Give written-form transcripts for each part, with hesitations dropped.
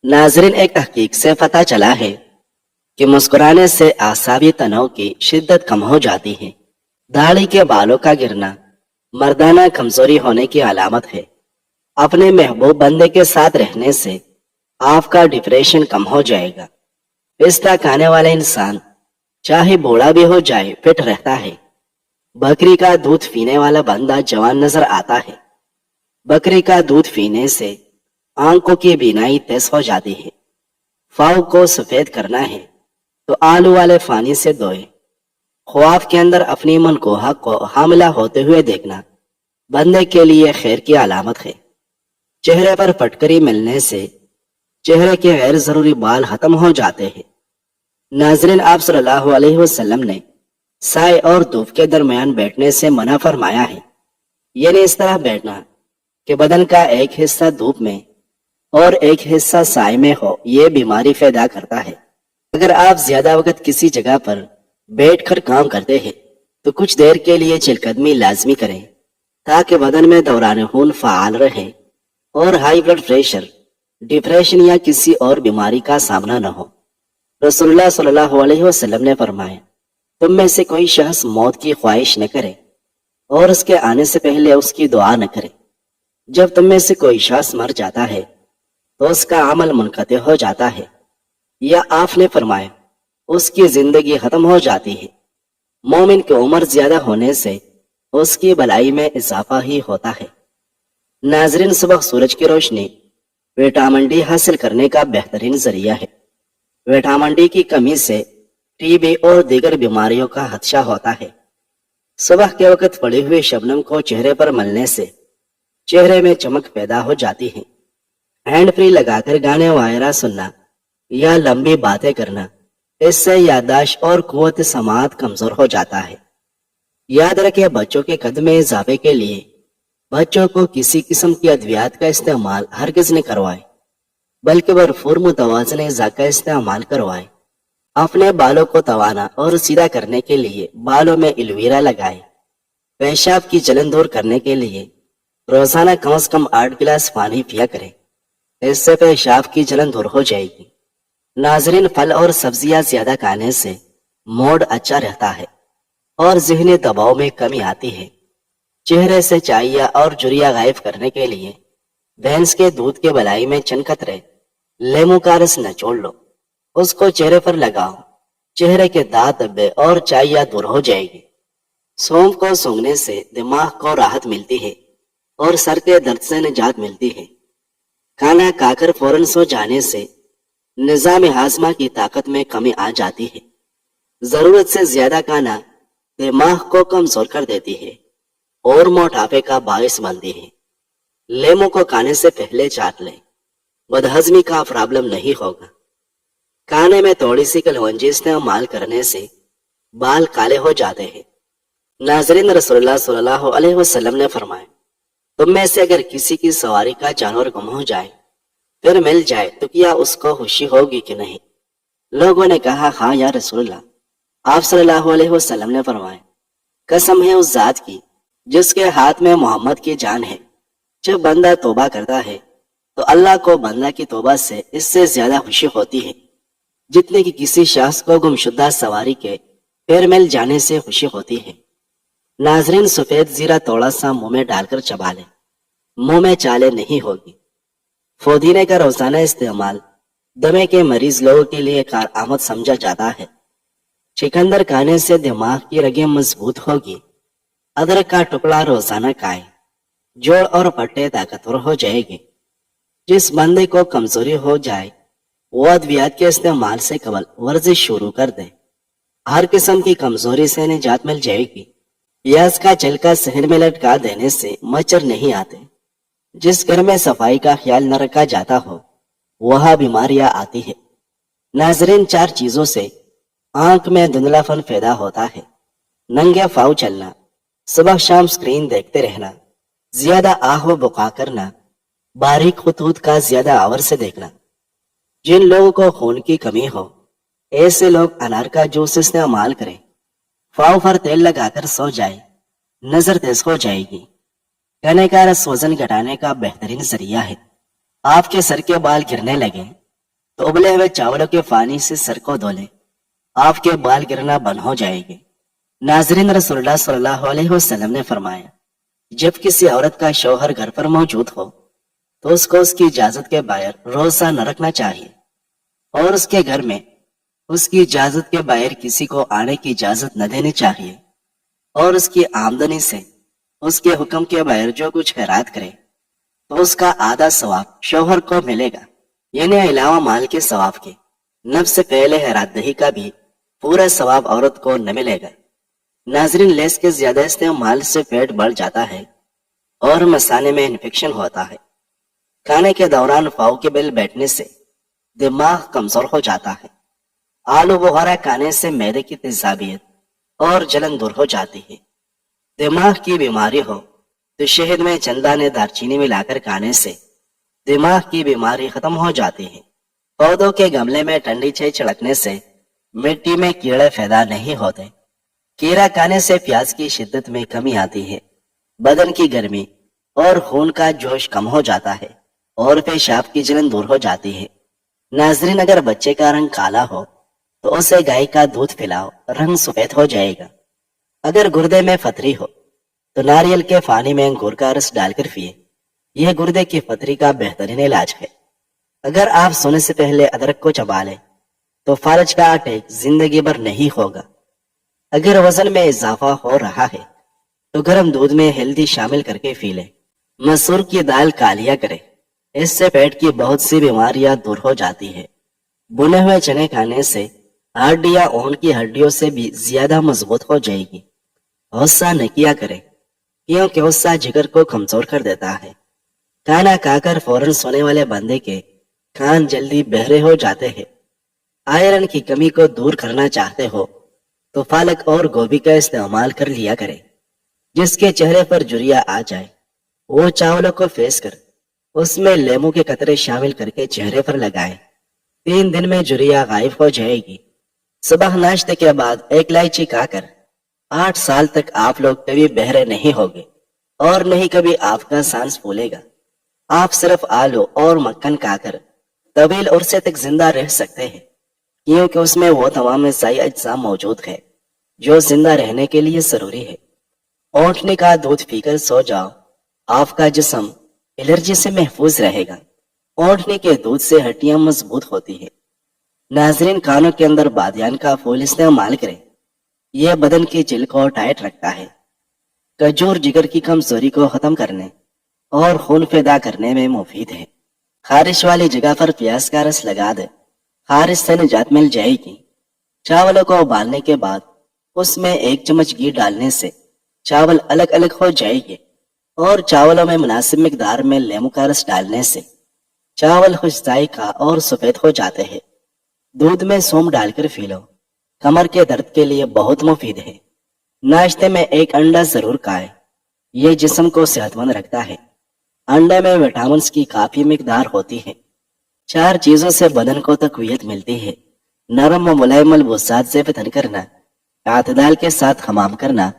ناظرین، ایک تحقیق سے پتہ چلا ہے کہ مسکرانے سے اعصابی تناؤ کی شدت کم ہو جاتی ہے۔ داڑھی کے بالوں کا گرنا مردانہ کمزوری ہونے کی علامت ہے۔ اپنے محبوب بندے کے ساتھ رہنے سے آپ کا ڈپریشن کم ہو جائے گا۔ پستہ کھانے والا انسان چاہے بوڑھا بھی ہو جائے فٹ رہتا ہے۔ بکری کا دودھ پینے والا بندہ جوان نظر آتا ہے۔ بکری کا دودھ پینے سے آنکھوں کی بینائی تیز ہو جاتی ہے۔ فاؤ کو سفید کرنا ہے تو آلو والے پانی سے دھوئے۔ خواب کے اندر اپنی منکوہا کو حاملہ ہوتے ہوئے دیکھنا بندے کے لیے خیر کی علامت ہے۔ چہرے پر پٹکری ملنے سے چہرے کے غیر ضروری بال ختم ہو جاتے ہیں۔ ناظرین، آپ صلی اللہ علیہ وسلم نے سائے اور دھوپ کے درمیان بیٹھنے سے منع فرمایا ہے، یعنی اس طرح بیٹھنا کہ بدن کا ایک حصہ دھوپ میں اور ایک حصہ سائے میں ہو۔ یہ بیماری پیدا کرتا ہے۔ اگر آپ زیادہ وقت کسی جگہ پر بیٹھ کر کام کرتے ہیں تو کچھ دیر کے لیے چہل قدمی لازمی کریں تاکہ بدن میں دوران خون فعال رہے اور ہائی بلڈ پریشر، ڈپریشن یا کسی اور بیماری کا سامنا نہ ہو۔ رسول اللہ صلی اللہ علیہ وسلم نے فرمایا، تم میں سے کوئی شخص موت کی خواہش نہ کرے اور اس کے آنے سے پہلے اس کی دعا نہ کرے۔ جب تم میں سے کوئی شخص مر جاتا ہے تو اس کا عمل منقطع ہو جاتا ہے، یا آپ نے فرمایا اس کی زندگی ختم ہو جاتی ہے۔ مومن کی عمر زیادہ ہونے سے اس کی بھلائی میں اضافہ ہی ہوتا ہے۔ ناظرین، صبح سورج کی روشنی وٹامن ڈی حاصل کرنے کا بہترین ذریعہ ہے۔ وٹامن ڈی کی کمی سے ٹی بی اور دیگر بیماریوں کا خدشہ ہوتا ہے۔ صبح کے وقت پڑی ہوئی شبنم کو چہرے پر ملنے سے چہرے میں چمک پیدا ہو جاتی ہے۔ ہینڈ فری لگا کر گانے وغیرہ سننا یا لمبی باتیں کرنا، اس سے یادداشت اور قوت سماعت کمزور ہو جاتا ہے۔ یاد رکھیں، بچوں کے قد میں اضافے کے لیے بچوں کو کسی قسم کی ادویات کا استعمال ہرگز نہ کروائے، بلکہ بھرپور متوازن غذا کا استعمال کروائے۔ اپنے بالوں کو توانا اور سیدھا کرنے کے لیے بالوں میں ایلوویرا لگائے۔ پیشاب کی جلن دور کرنے کے لیے روزانہ کم از کم 8 گلاس پانی پیا کریں، اس سے پیشاب کی جلن دور ہو جائے گی۔ ناظرین، پھل اور سبزیاں زیادہ کھانے سے موڈ اچھا رہتا ہے اور ذہنی دباؤ میں کمی آتی ہے۔ چہرے سے چائیا اور جریا غائب کرنے کے لیے بھینس کے دودھ کے بلائی میں چند قطرے لیمو کا رس نچوڑ لو، اس کو چہرے پر لگاؤ، چہرے کے داغ دبے اور چائیا دور ہو جائے گی۔ سونف کو سونگھنے سے دماغ کو راحت ملتی ہے اور سر کے درد سے نجات ملتی ہے۔ کھانا کھا کر فوراً سو جانے سے نظام ہاضمہ کی طاقت میں کمی آ جاتی ہے۔ ضرورت سے زیادہ کھانا دماغ کو کمزور کر دیتی ہے اور موٹاپے کا باعث بنتی ہے۔ لیمو کو کھانے سے پہلے چاٹ لیں، بدہضمی کا پرابلم نہیں ہوگا۔ کھانے میں تھوڑی سی کلونجی استعمال کرنے سے بال کالے ہو جاتے ہیں۔ ناظرین، رسول اللہ صلی اللہ علیہ وسلم نے فرمایا، تم میں سے اگر کسی کی سواری کا جانور گم ہو جائے پھر مل جائے تو کیا اس کو خوشی ہوگی کہ نہیں؟ لوگوں نے کہا، ہاں یا رسول اللہ۔ آپ صلی اللہ علیہ وسلم نے فرمایا، قسم ہے اس ذات کی جس کے ہاتھ میں محمد کی جان ہے، جب بندہ توبہ کرتا ہے تو اللہ کو بندہ کی توبہ سے اس سے زیادہ خوشی ہوتی ہے جتنے کہ کسی شخص کو گمشدہ سواری کے پیر مل جانے سے خوشی ہوتی ہے۔ ناظرین، سفید زیرہ تھوڑا سا منہ میں ڈال کر چبا لیں، منہ میں چالے نہیں ہوگی۔ پودینے کا روزانہ استعمال دمے کے مریض لوگوں کے لیے کارآمد سمجھا جاتا ہے۔ چقندر کھانے سے دماغ کی رگیں مضبوط ہوگی۔ ادرک کا ٹکڑا روزانہ کھائیں، جوڑ اور پٹے طاقتور ہو جائے گے۔ جس بندے کو کمزوری ہو جائے وہ ادویات کے استعمال سے قبل ورزش شروع کر دے، ہر قسم کی کمزوری سے نجات مل جائے گی۔ پیاز کا چھلکا صحن میں لٹکا دینے سے مچھر نہیں آتے۔ جس گھر میں صفائی کا خیال نہ رکھا جاتا ہو وہاں بیماریاں آتی ہیں۔ ناظرین، 4 چیزوں سے آنکھ میں دھندلا پن پیدا ہوتا ہے: ننگے پاؤں چلنا، صبح شام سکرین دیکھتے رہنا، زیادہ آہ و بکا کرنا، باریک خطوط کا زیادہ آور سے دیکھنا۔ جن لوگوں کو خون کی کمی ہو ایسے لوگ انار کا جوس استعمال کریں، پاؤں پر تیل لگا کر سو جائے، نظر تیز ہو جائے گی۔ گنے کا رس وزن گھٹانے کا بہترین ذریعہ ہے۔ آپ کے سر کے بال گرنے لگے تو ابلے ہوئے چاولوں کے پانی سے سر کو دھو لیں، آپ کے بال گرنا بند ہو جائے گے۔ ناظرین، رسول اللہ صلی اللہ علیہ وسلم نے فرمایا، جب کسی عورت کا شوہر گھر پر موجود ہو تو اس کو اس کی اجازت کے بغیر روزہ نہ رکھنا چاہیے، اور اس کے گھر میں اس کی اجازت کے بغیر کسی کو آنے کی اجازت نہ دینی چاہیے، اور اس کی آمدنی سے اس کے حکم کے بغیر جو کچھ خیرات کرے تو اس کا آدھا ثواب شوہر کو ملے گا، یعنی علاوہ مال کے ثواب کے۔ نفس سے پہلے خیرات دہی کا بھی پورا ثواب عورت کو نہ ملے گا۔ ناظرین، لیس کے زیادہ استعمال سے پیٹ بڑھ جاتا ہے اور مثانے میں انفیکشن ہوتا ہے۔ کھانے کے دوران فاؤ کے بل بیٹھنے سے دماغ کمزور ہو جاتا ہے۔ آلو بخارا کھانے سے معدے کی تیزابیت اور جلن دور ہو جاتی ہے۔ دماغ کی بیماری ہو تو شہد میں چندانے دار چینی ملا کر کھانے سے دماغ کی بیماری ختم ہو جاتی ہے۔ پودوں کے گملے میں ٹھنڈی چائے چھڑکنے سے مٹی میں کیڑے پیدا نہیں ہوتے۔ کیڑا کھانے سے پیاس کی شدت میں کمی آتی ہے، بدن کی گرمی اور خون کا جوش کم ہو جاتا ہے، اور پیشاب کی جلن دور ہو جاتی ہے۔ ناظرین، اگر بچے کا رنگ کالا ہو تو اسے گائے کا دودھ پلاؤ، رنگ سفید ہو جائے گا۔ اگر گردے میں پتھری ہو تو ناریل کے پانی میں انگور کا رس ڈال کر پیئے، یہ گردے کی پتھری کا بہترین علاج ہے۔ اگر آپ سونے سے پہلے ادرک کو چبا لیں تو فالج کا اٹیک زندگی بھر نہیں ہوگا۔ اگر وزن میں اضافہ ہو رہا ہے تو گرم دودھ میں ہلدی شامل کر کے پی لیں۔ مسور کی دال کالیا کریں، اس سے پیٹ کی بہت سی بیماریاں دور ہو جاتی ہے۔ بنے ہوئے چنے کھانے سے ہڈیاں اون کی ہڈیوں سے بھی زیادہ مضبوط ہو جائے گی۔ غصہ نہ کیا کریں، کیونکہ غصہ جگر کو کمزور کر دیتا ہے۔ کھانا کھا کر فوراً سونے والے بندے کے کان جلدی بہرے ہو جاتے ہیں۔ آئرن کی کمی کو دور کرنا چاہتے ہو تو پالک اور گوبھی کا استعمال کر لیا کریں۔ جس کے چہرے پر جھریاں آ جائے وہ چاولوں کو پھیس کر اس میں لیمو کے قطرے شامل کر کے چہرے پر لگائیں۔ 3 دن میں جھریاں غائب ہو جائے گی۔ صبح ناشتے کے بعد ایک الائچی کھا کر 8 سال تک آپ لوگ کبھی بہرے نہیں ہوگے، اور نہیں کبھی آپ کا سانس پھولے گا۔ آپ صرف آلو اور مکھن کھا کر طویل عرصے تک زندہ رہ سکتے ہیں، کیونکہ اس میں وہ تمام غذائی اجزاء موجود ہے جو زندہ رہنے کے لیے ضروری ہے۔ اونٹنے کا دودھ پی کر سو جاؤ، آپ کا جسم الرجی سے محفوظ رہے گا۔ اونٹنے کے دودھ سے ہڈیاں مضبوط ہوتی ہے۔ ناظرین، کانوں کے اندر بادیان کا پھول استعمال کریں، یہ بدن کی جلد کو ٹائٹ رکھتا ہے۔ کھجور جگر کی کمزوری کو ختم کرنے اور خون پیدا کرنے میں مفید ہے۔ خارش والی جگہ پر پیاز کا رس لگا دے، خارش سے نجات مل جائے گی۔ چاولوں کو ابالنے کے بعد اس میں 1 چمچ گھی ڈالنے سے چاول الگ الگ ہو جائے گے، اور چاولوں میں مناسب مقدار میں لیمو کا رس ڈالنے سے چاول خوش ذائقہ اور سفید ہو جاتے ہیں۔ دودھ میں سونف ڈال کر پی لو، کمر کے درد کے لیے بہت مفید ہے۔ ناشتے میں 1 انڈا ضرور کھائیں، یہ جسم کو صحت مند رکھتا ہے۔ انڈے میں وٹامنز کی کافی مقدار ہوتی ہے۔ 4 چیزوں سے بدن کو تقویت ملتی ہے: نرم و ملائم ملبوسات سے فتن کرنا، اعتدال کے ساتھ حمام کرنا،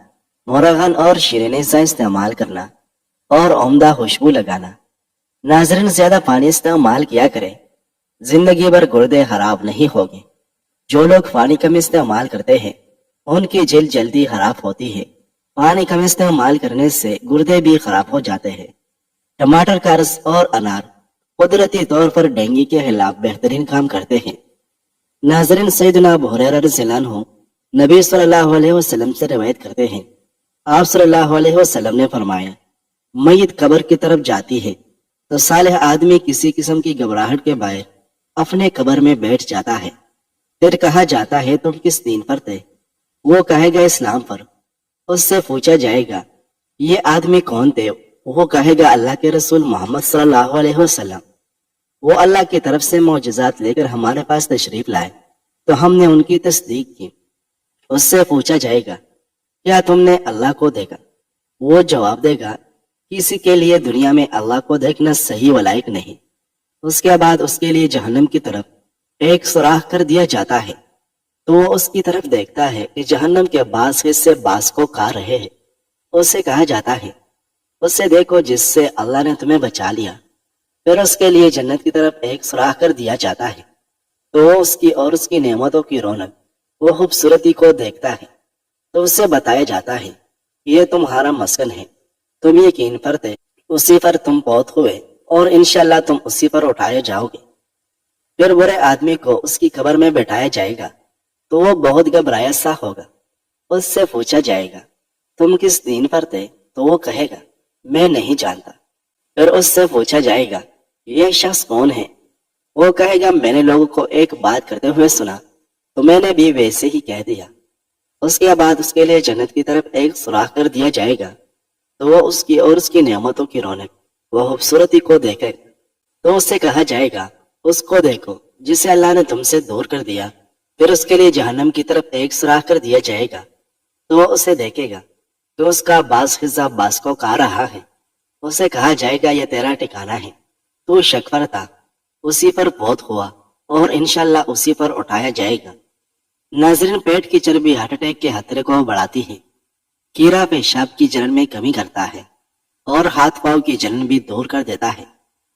مرغن اور شیرینی سے استعمال کرنا، اور عمدہ خوشبو لگانا۔ ناظرین، زیادہ پانی استعمال کیا کریں، زندگی بھر گردے خراب نہیں ہوگے۔ جو لوگ پانی کم استعمال کرتے ہیں ان کی جلد جلدی خراب ہوتی ہے۔ پانی کم استعمال کرنے سے گردے بھی خراب ہو جاتے ہیں۔ ٹماٹر کا رس اور انار قدرتی طور پر ڈینگی کے خلاف بہترین کام کرتے ہیں۔ ناظرین، سیدنا ابو ہریرہ رضی اللہ عنہ نبی صلی اللہ علیہ وسلم سے روایت کرتے ہیں، آپ صلی اللہ علیہ وسلم نے فرمایا، میت قبر کی طرف جاتی ہے تو صالح آدمی کسی قسم کی گھبراہٹ کے باعث اپنے قبر میں بیٹھ جاتا ہے۔ پھر کہا جاتا ہے تم کس دین پر تھے؟ وہ کہے گا اسلام پر۔ اس سے پوچھا جائے گا یہ آدمی کون تھے؟ وہ کہے گا اللہ کے رسول محمد صلی اللہ علیہ وسلم۔ وہ اللہ کی طرف سے معجزات لے کر ہمارے پاس تشریف لائے تو ہم نے ان کی تصدیق کی۔ اس سے پوچھا جائے گا کیا تم نے اللہ کو دیکھا؟ وہ جواب دے گا کسی کے لیے دنیا میں اللہ کو دیکھنا صحیح و لائق نہیں۔ اس کے بعد اس کے لیے جہنم کی طرف ایک سوراخ کر دیا جاتا ہے تو وہ اس کی طرف دیکھتا ہے کہ جہنم کے بعض حصے بعض کو کھا رہے ہیں۔ اسے کہا جاتا ہے اس سے دیکھو جس سے اللہ نے تمہیں بچا لیا۔ پھر اس کے لیے جنت کی طرف ایک سوراخ کر دیا جاتا ہے تو وہ اس کی اور اس کی نعمتوں کی رونق وہ خوبصورتی کو دیکھتا ہے تو اسے بتایا جاتا ہے یہ تمہارا مسکن ہے، تم یقین پر تھے، اسی پر تم پود ہوئے اور انشاءاللہ تم اسی پر اٹھائے جاؤ گے۔ پھر برے آدمی کو اس کی قبر میں بٹھایا جائے گا تو وہ بہت گھبرایا سا ہوگا۔ اس سے پوچھا جائے گا تم کس دین پر تھے تو وہ کہے گا میں نہیں جانتا۔ پھر اس سے پوچھا جائے گا یہ شخص کون ہے؟ وہ کہے گا میں نے لوگوں کو ایک بات کرتے ہوئے سنا تو میں نے بھی ویسے ہی کہہ دیا۔ اس کے بعد اس کے لیے جنت کی طرف ایک سوراخ کر دیا جائے گا تو وہ اس کی اور اس کی نعمتوں کی رونق وہ خوبصورتی کو دیکھے گا تو اس سے کہا جائے گا اس کو دیکھو جسے اللہ نے تم سے دور کر دیا۔ پھر اس کے لیے جہنم کی طرف ایک سوراخ کر دیا جائے گا تو وہ اسے دیکھے گا تو اس کا بعض حصہ بعض کو کھا رہا ہے۔ اسے کہا جائے گا یہ تیرا ٹھکانہ ہے، تو شک پر تھا، اسی پر پود ہوا اور انشاءاللہ اسی پر اٹھایا جائے گا۔ ناظرین، پیٹ کی چربی ہارٹ اٹیک کے خطرے کو بڑھاتی ہے، کیڑا پیشاب کی جلن میں کمی کرتا ہے اور ہاتھ پاؤں کی جلن بھی دور کر دیتا ہے۔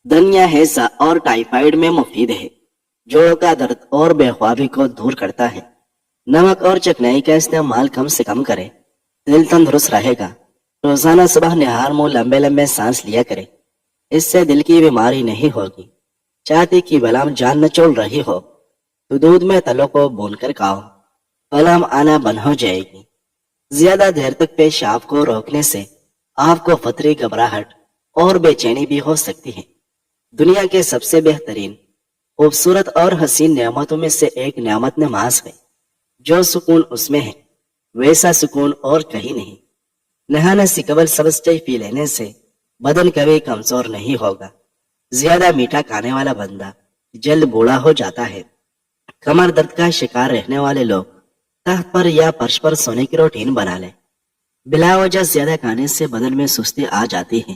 دھنیا ہیضہ اور ٹائیفائیڈ میں مفید ہے، جوڑوں کا درد اور بے خوابی کو دور کرتا ہے۔ نمک اور چکنائی کا استعمال کم سے کم کرے، دل تندرست رہے گا۔ روزانہ صبح نہار منہ لمبے لمبے سانس لیا کرے، اس سے دل کی بیماری نہیں ہوگی۔ چاہتی کی بلام جان نہ چول رہی ہو تو دودھ میں تلوں کو بھون کر کھاؤ، بلام آنا بند ہو جائے گی۔ زیادہ دیر تک پیشاب کو روکنے سے آپ کو فطری گھبراہٹ اور بے چینی بھی ہو سکتی ہے۔ دنیا کے سب سے بہترین، خوبصورت اور حسین نعمتوں میں سے ایک نعمت نماز ہے۔ جو سکون اس میں ہے ویسا سکون اور کہیں نہیں۔ نہانے سے قبل سبز چائے پی لینے سے بدن کبھی کمزور نہیں ہوگا۔ زیادہ میٹھا کھانے والا بندہ جلد بوڑھا ہو جاتا ہے۔ کمر درد کا شکار رہنے والے لوگ تخت پر یا فرش پر سونے کی روٹین بنا لیں۔ بلا وجہ زیادہ کھانے سے بدن میں سستی آ جاتی ہے۔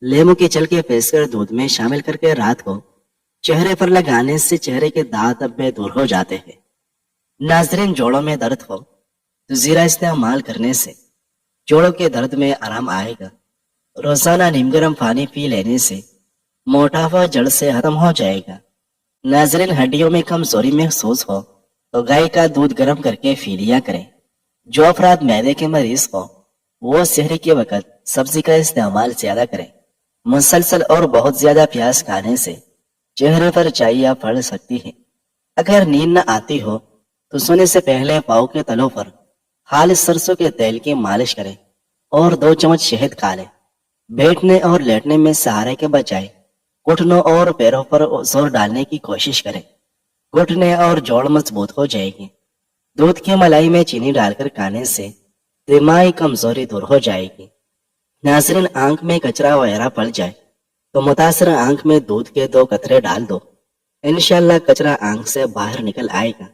لیمو کے چھلکے پیس کر دودھ میں شامل کر کے رات کو چہرے پر لگانے سے چہرے کے داغ دھبے دور ہو جاتے ہیں۔ ناظرین، جوڑوں میں درد ہو تو زیرہ استعمال کرنے سے جوڑوں کے درد میں آرام آئے گا۔ روزانہ نیم گرم پانی پی لینے سے موٹاپا جڑ سے ختم ہو جائے گا۔ ناظرین، ہڈیوں میں کمزوری محسوس ہو تو گائے کا دودھ گرم کر کے پی لیا کریں۔ جو افراد معدے کے مریض ہو وہ سحری کے وقت سبزی کا استعمال زیادہ کریں۔ مسلسل اور بہت زیادہ پیاز کھانے سے چہرے پر چائیاں پڑ سکتی ہے۔ اگر نیند نہ آتی ہو تو سونے سے پہلے پاؤں کے تلوں پر خالص سرسوں کے تیل کی مالش کریں اور 2 چمچ شہد کھا لیں۔ بیٹھنے اور لیٹنے میں سہارے کے بجائے گھٹنوں اور پیروں پر زور ڈالنے کی کوشش کریں، گھٹنے اور جوڑ مضبوط ہو جائے گی۔ دودھ کی ملائی میں چینی ڈال کر کھانے سے دماغی کمزوری دور ہو جائے گی۔ ناظرین، آنکھ میں کچرا وغیرہ پڑ جائے تو متاثرہ آنکھ میں دودھ کے 2 قطرے ڈال دو، انشاءاللہ کچرا آنکھ سے باہر نکل آئے گا۔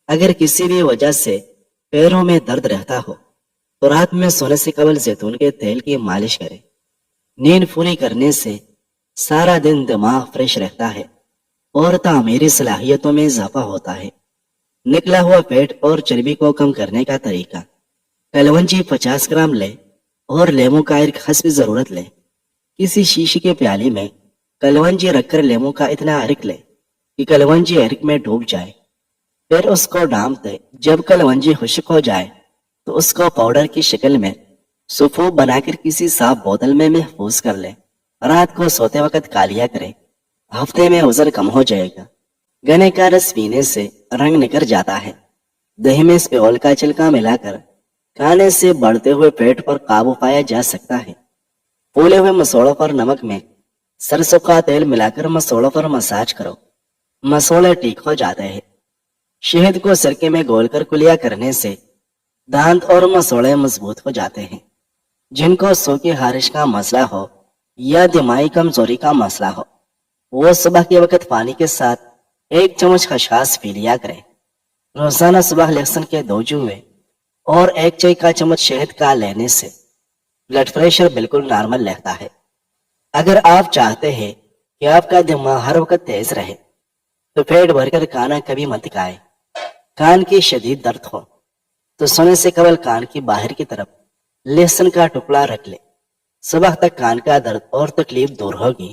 اگر کسی بھی وجہ سے پیروں میں درد رہتا ہو تو رات میں سونے سے قبل زیتون کے تیل کی مالش کریں۔ نیند پوری کرنے سے سارا دن دماغ فریش رہتا ہے اور تعمیری صلاحیتوں میں اضافہ ہوتا ہے۔ نکلا ہوا پیٹ اور چربی کو کم کرنے کا طریقہ: کلونجی 50 گرام لے اور لیمو کا عرق حسب ضرورت لے۔ کسی شیشے کے پیالے میں کلونجی رکھ کر لیمو کا اتنا عرق لے کہ کلونجی عرق میں ڈوب جائے، پھر اس کو ڈانپ دے۔ جب کلونجی خشک ہو جائے تو اس کو پاؤڈر کی شکل میں سفوف بنا کر کسی صاف بوتل میں محفوظ کر لے۔ رات کو سوتے وقت کھا لیا کرے، ہفتے میں وزن کم ہو جائے گا۔ گنے کا رس پینے سے رنگ نکل جاتا ہے۔ دہی میں اسپیول کا چھلکا ملا کر کھانے سے بڑھتے ہوئے پیٹ پر قابو پایا جا سکتا ہے۔ پھولے ہوئے مسوڑوں پر نمک میں سرسوں کا تیل ملا کر مسوڑوں پر مساج کرو، مسوڑے ٹھیک ہو جاتے ہیں۔ شہد کو سرکے میں گول کر کلیا کرنے سے دانت اور مسوڑے مضبوط ہو جاتے ہیں۔ جن کو سوکھی خارش کا مسئلہ ہو یا دماغی کمزوری کا مسئلہ ہو وہ صبح کے وقت پانی کے ساتھ 1 چمچ خشخاش پی لیا کریں۔ روزانہ صبح لہسن کے 2 جوے اور 1 چائے کا چمچ شہد کا لینے سے بلڈ پریشر بالکل نارمل رہتا ہے۔ اگر آپ چاہتے ہیں کہ آپ کا دماغ ہر وقت تیز رہے تو پیٹ بھر کر کھانا کبھی مت کھائیں۔ کان کی شدید درد ہو تو سونے سے قبل کان کی باہر کی طرف لہسن کا ٹکڑا رکھ لے، صبح تک کان کا درد اور تکلیف دور ہوگی۔